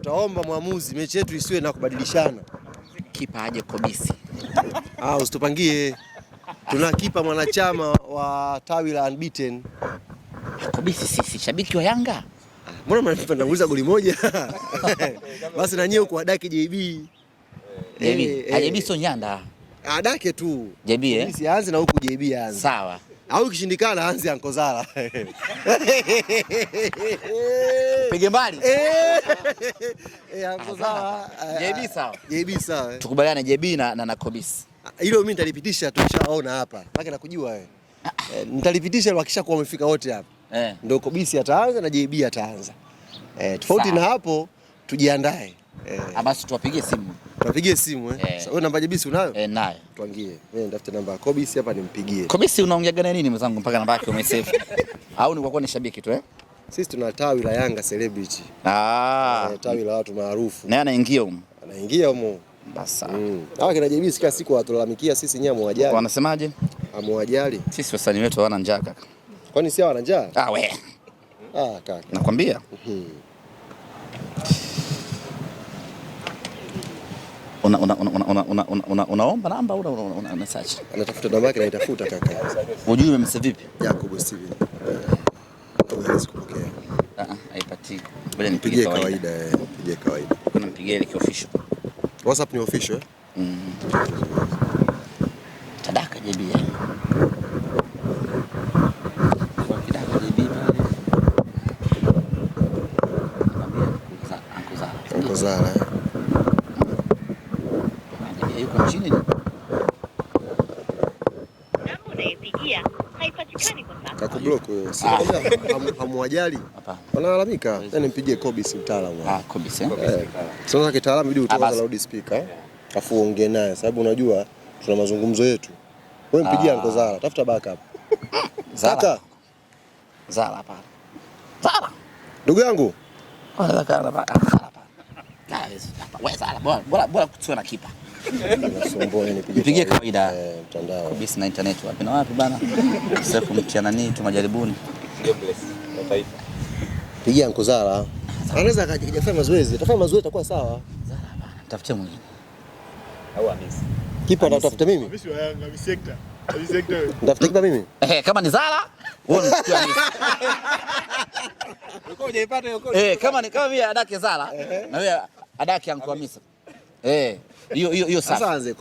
tutaomba mwamuzi mechi yetu isiwe na kubadilishana. Kipa aje Kobisi. Usitupangie. Tuna kipa mwanachama wa tawi la Unbeaten. Kobisi sisi shabiki wa Yanga. Mbona mnaniuliza goli moja? Basi na nyewe kwa daki JB. JB sio Nyanda. Adake tu. JB Kobisi aanze na huku JB aanze. Sawa. Au ikishindikana aanze Ankozala. Pige mbali. Ankozala. JB sawa. JB sawa. Tukubaliane JB na Kobisi. Hilo mimi nitalipitisha tushaona hapa. Maana nakujua wewe. Nitalipitisha wakishakuwa wamefika wote hapa. Ndio Kobisi ataanza na JB ataanza. Tofauti na hapo tujiandae. Basi tuwapigie simu. Tuwapigie simu Wewe namba JB unayo? Nayo. Tuangie. Wewe nitafuta namba ya Kobisi hapa nimpigie. Kobisi unaongea gani nini mzangu mpaka namba yake umesave? Au ni kwa kuwa ni shabiki tu Sisi tuna tawi la Yanga celebrity. Tawi la watu maarufu. Na anaingia huko. Anaingia huko. Basa. Hawa kina JB kila siku watulalamikia sisi nyewe muwajali. Wanasemaje? Amuwajali. Sisi wasanii wetu hawana njaa kaka. Kwani si hawana njaa? Kaka. Nakwambia. Unaomba namba au una search? Anatafuta namba yake na itafuta kaka. Unajui umemsave vipi? Jacob Steven. Hawezi kupokea. Haipati. Bali nipigie kawaida. Nipigie kawaida. Kuna mpigie ile official. WhatsApp ni official Tadaka JB. Kidaka JB pale. Ankozala. Yuko chini. Namba unayopigia haipatikani kwa sasa. Kakublock wewe. Hamuwajali? Hapana. Wanalalamika. Yaani mpigie Kobisi mtaalamu. Kobisi. Sasa kitaalamu video utoa loud speaker. Afu ongee naye sababu unajua tuna mazungumzo yetu. Wewe mpigie Ankozala, tafuta backup. Zala. Zala hapa. Zala. Ndugu yangu. Bora kutsiwa na kipa. Somboni nipige kawaida. Mtandao. Kobisi na internet wapi na wapi bana? Sasa kumtiana nini tu majaribuni. Pigia Ankozala. Anaweza akafanya mazoezi. Atafanya mazoezi itakuwa sawa. Zala bana. Tafutia mwingine. Au Hamisi. Kipa anatafuta mimi? Hamisi wa Yanga, Hamisi wewe. Nitafuta kipa mimi? Kama ni Zala, wewe unachukua Hamisi. Uko hujaipata hiyo kama mimi adake Zala, na wewe adake Anko Hamisi. Hiyo sawa. Sasa anze.